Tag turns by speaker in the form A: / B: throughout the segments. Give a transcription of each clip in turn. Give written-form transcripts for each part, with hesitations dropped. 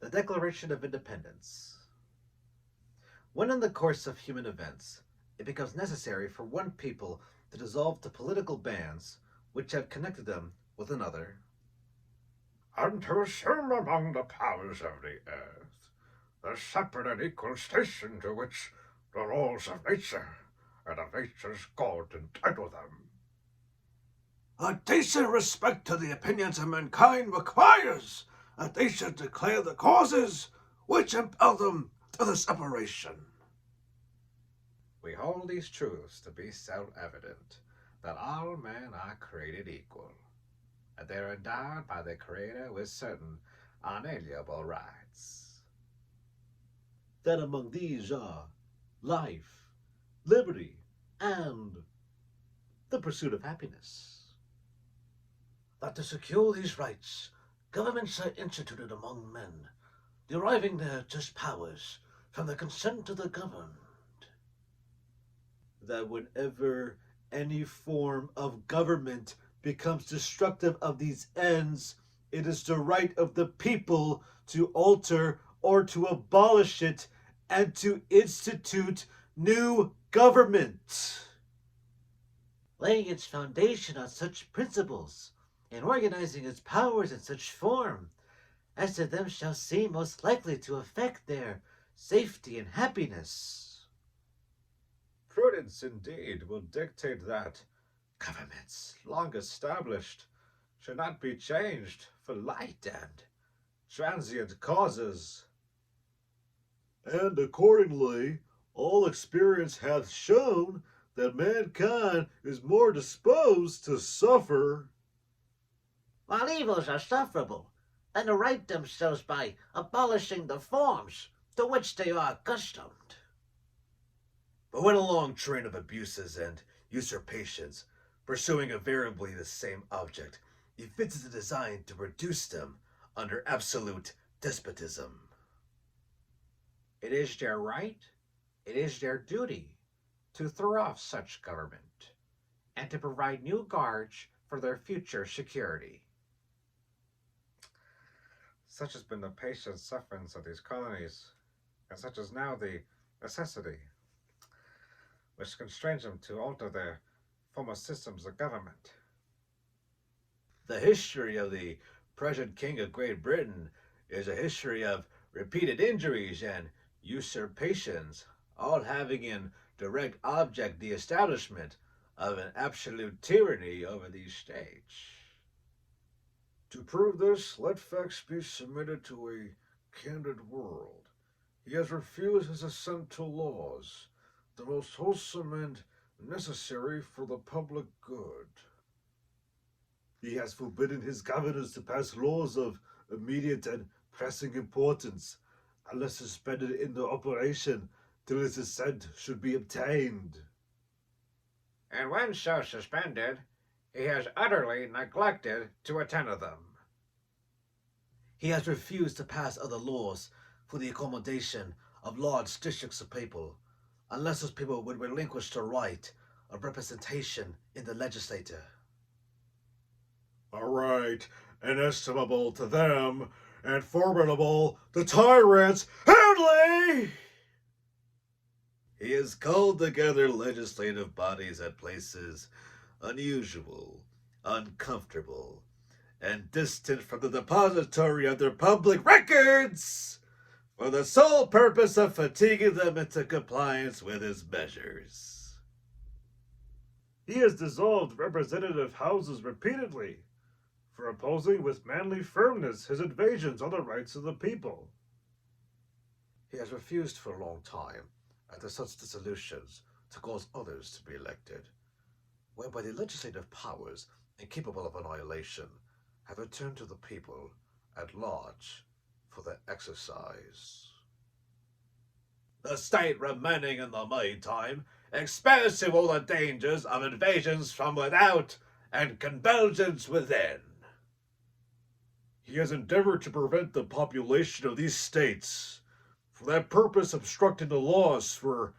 A: The Declaration of Independence. When in the course of human events it becomes necessary for one people to dissolve the political bands which have connected them with another,
B: and to assume among the powers of the earth the separate and equal station to which the laws of nature and of nature's God entitle them.
C: A decent respect to the opinions of mankind requires that they should declare the causes which impel them to the separation.
A: we hold these truths to be self-evident, that all men are created equal, and they are endowed by their Creator with certain unalienable rights.
C: That among these are life, liberty, and
A: The pursuit of happiness.
C: that to secure these rights, governments are instituted among men, deriving their just powers from the consent of the governed.
A: That whenever any form of government becomes destructive of these ends, it is the right of the people to alter or to abolish it and to institute new government,
C: Laying its foundation on such principles, and organizing its powers in such form as to them shall seem most likely to affect their safety and happiness.
A: Prudence indeed will dictate that governments long established should not be changed for light and transient causes.
C: And accordingly, all experience hath shown that mankind is more disposed to suffer. While evils are sufferable, and to right themselves by abolishing the forms to which they are accustomed.
A: But when a long train of abuses and usurpations, pursuing invariably the same object, evinces a design to reduce them under absolute despotism, it is their right, it is their duty, to throw off such government, and to provide new guards for their future security. Such has been the patient sufferance of these colonies, and such is now the necessity which constrains them to alter their former systems of government. The history of the present King of Great Britain is a history of repeated injuries and usurpations, all having in direct object the establishment of an absolute tyranny over these states.
B: To prove this, let facts be submitted to a candid world. He has refused his assent to laws, the most wholesome and necessary for the public good.
C: He has forbidden his governors to pass laws of immediate and pressing importance, unless suspended in their operation till his assent should be obtained.
A: And when so suspended, he has utterly neglected to attend to them.
C: He has refused to pass other laws for the accommodation of large districts of people, unless those people would relinquish the right of representation in the legislature.
B: A right inestimable to them, and formidable to tyrants only!
C: He has called together legislative bodies at places unusual, uncomfortable, and distant from the depository of their public records, for the sole purpose of fatiguing them into compliance with his measures.
B: He has dissolved representative houses repeatedly, for opposing with manly firmness his invasions on the rights of the people.
A: He has refused for a long time, after such dissolutions, to cause others to be elected, whereby the legislative powers, incapable of annihilation, have returned to the people at large for their exercise. The state remaining in the meantime exposed to all the dangers of invasions from without and convulsions within.
B: He has endeavored to prevent the population of these states, for that purpose obstructing the laws for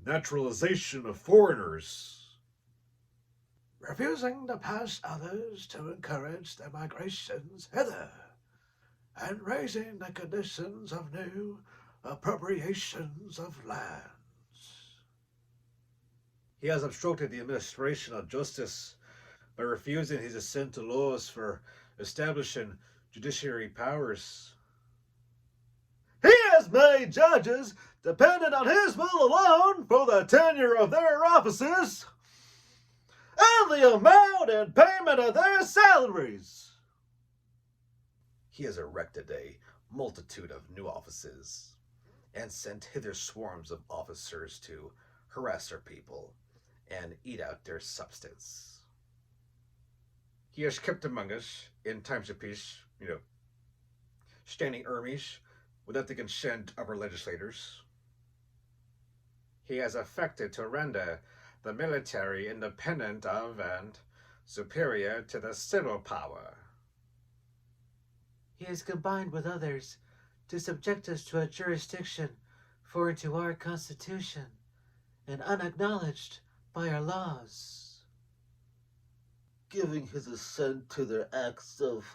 B: naturalization of foreigners,
C: refusing to pass others to encourage their migrations hither,
B: and raising the conditions of new appropriations of lands.
C: He has obstructed the administration of justice by refusing his assent to laws for establishing judiciary powers. He has made judges dependent on his will alone for the tenure of their offices and the amount and payment of their salaries. He has erected a multitude of new offices and sent hither swarms of officers to harass our people and eat out their substance. He has kept among us, in times of peace, standing armies without the consent of our legislators. He has affected to render the military independent of and superior to the civil power.
D: He has combined with others to subject us to a jurisdiction foreign to our Constitution and unacknowledged by our laws,
C: giving his assent to their acts of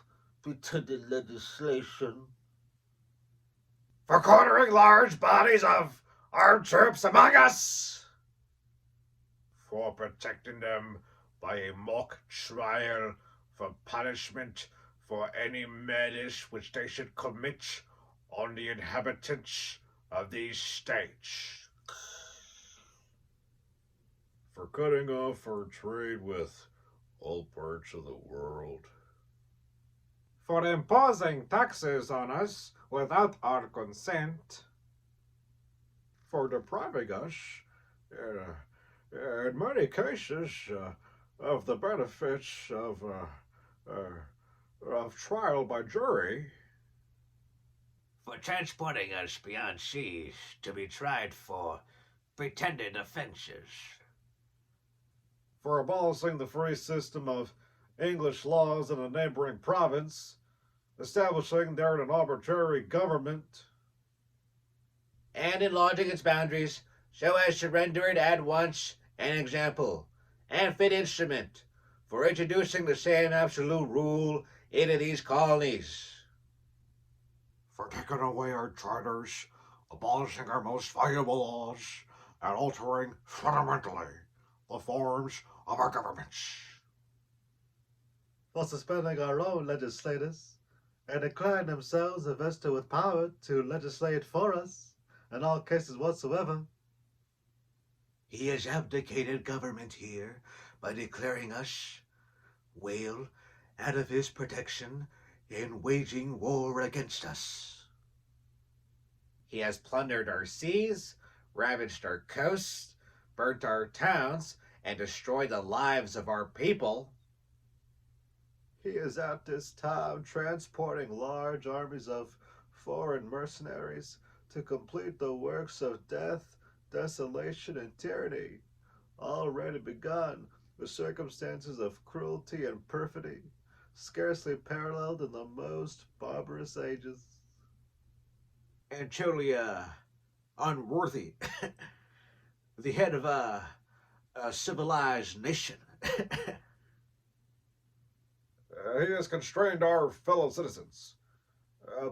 C: pretended legislation,
A: For quartering large bodies of armed troops among us, for protecting them by a mock trial for punishment for any murders which they should commit on the inhabitants of these states,
B: For cutting off our trade with all parts of the world,
A: for imposing taxes on us without our consent,
B: for depriving us, in many cases, of the benefits of trial by jury,
D: for transporting us beyond seas to be tried for pretended offenses,
B: for abolishing the free system of English laws in a neighboring province, establishing there an arbitrary government,
D: and enlarging its boundaries so as to render it at once an example and fit instrument for introducing the same absolute rule into these colonies,
B: for taking away our charters, abolishing our most valuable laws, and altering fundamentally the forms of our governments,
C: for suspending our own legislators and declaring themselves invested with power to legislate for us in all cases whatsoever.
D: He has abdicated government here by declaring us whale out of his protection and waging war against us.
A: he has plundered our seas, ravaged our coasts, burnt our towns, and destroyed the lives of our people.
C: He is at this time transporting large armies of foreign mercenaries to complete the works of death, desolation, and tyranny, already begun with circumstances of cruelty and perfidy, scarcely paralleled in the most barbarous ages.
D: And truly, unworthy the head of a civilized nation.
B: he has constrained our fellow citizens,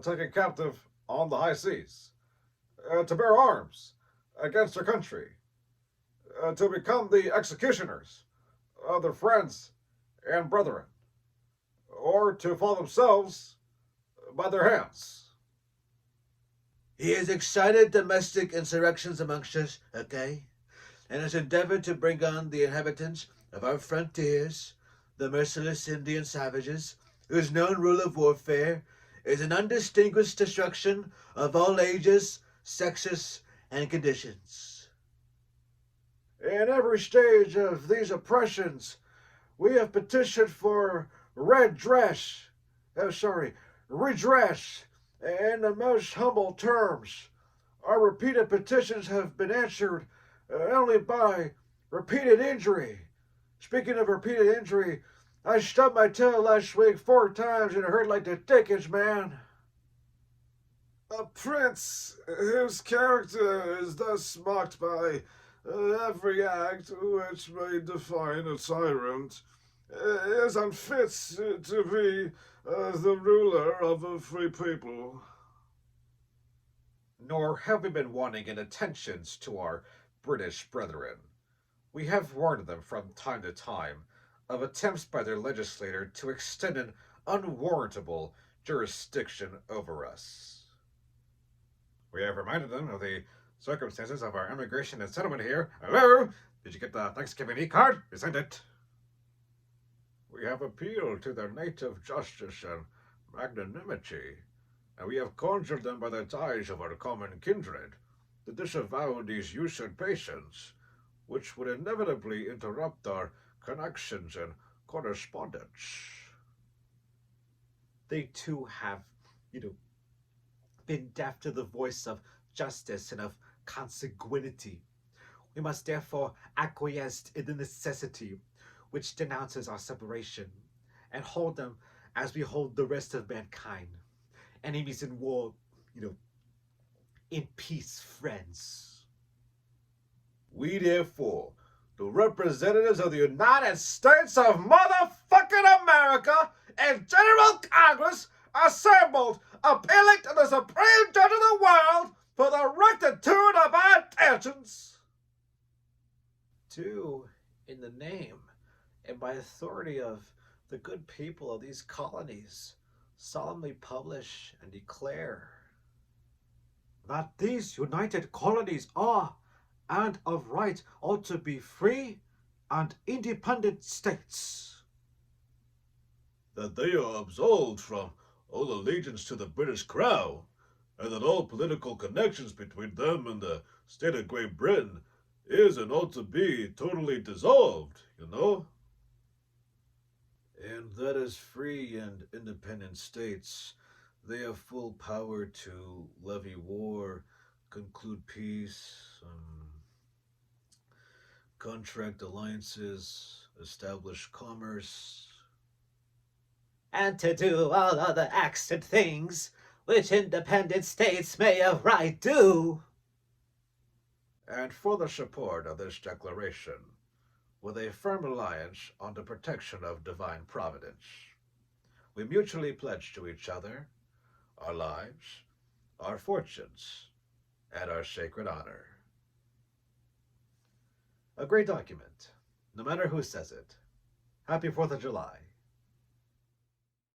B: taken captive on the high seas, to bear arms against their country, to become the executioners of their friends and brethren, or to fall themselves by their hands.
D: He has excited domestic insurrections amongst us, and has endeavored to bring on the inhabitants of our frontiers, the merciless Indian savages, whose known rule of warfare is an undistinguished destruction of all ages, sexes, and conditions.
B: In every stage of these oppressions, we have petitioned for redress in the most humble terms. Our repeated petitions have been answered only by repeated injury. Speaking of repeated injury, I stubbed my toe last week 4 times and it hurt like the dickens, man. A prince whose character is thus marked by every act which may define a tyrant is unfit to be as the ruler of a free people.
A: Nor have we been wanting in attentions to our British brethren. We have warned them from time to time of attempts by their legislator to extend an unwarrantable jurisdiction over us. We have reminded them of the circumstances of our immigration and settlement here. Hello? Did you get the Thanksgiving e-card? We sent it.
B: We have appealed to their native justice and magnanimity, and we have conjured them by the ties of our common kindred to disavow these usurpations, which would inevitably interrupt our connections and correspondence.
A: They too have, been deaf to the voice of justice and of consanguinity. We must therefore acquiesce in the necessity which denounces our separation, and hold them as we hold the rest of mankind. Enemies in war, in peace, friends.
B: We therefore, the representatives of the United States of motherfucking America and General Congress, assembled, appealing to the Supreme Judge of the world for the rectitude of our intentions.
A: Do, in the name and by authority of the good people of these colonies, solemnly publish and declare that these united colonies are, and of right ought to be, free and independent states.
B: That they are absolved from all allegiance to the British Crown, and that all political connections between them and the state of Great Britain is and ought to be totally dissolved, And that as free and independent states, they have full power to levy war, conclude peace, contract alliances, establish commerce,
A: And to do all other acts and things which independent states may of right do.
B: And for the support of this declaration, with a firm reliance on the protection of divine providence, we mutually pledge to each other our lives, our fortunes, and our sacred honor. A great document, no matter who says it. Happy 4th of July.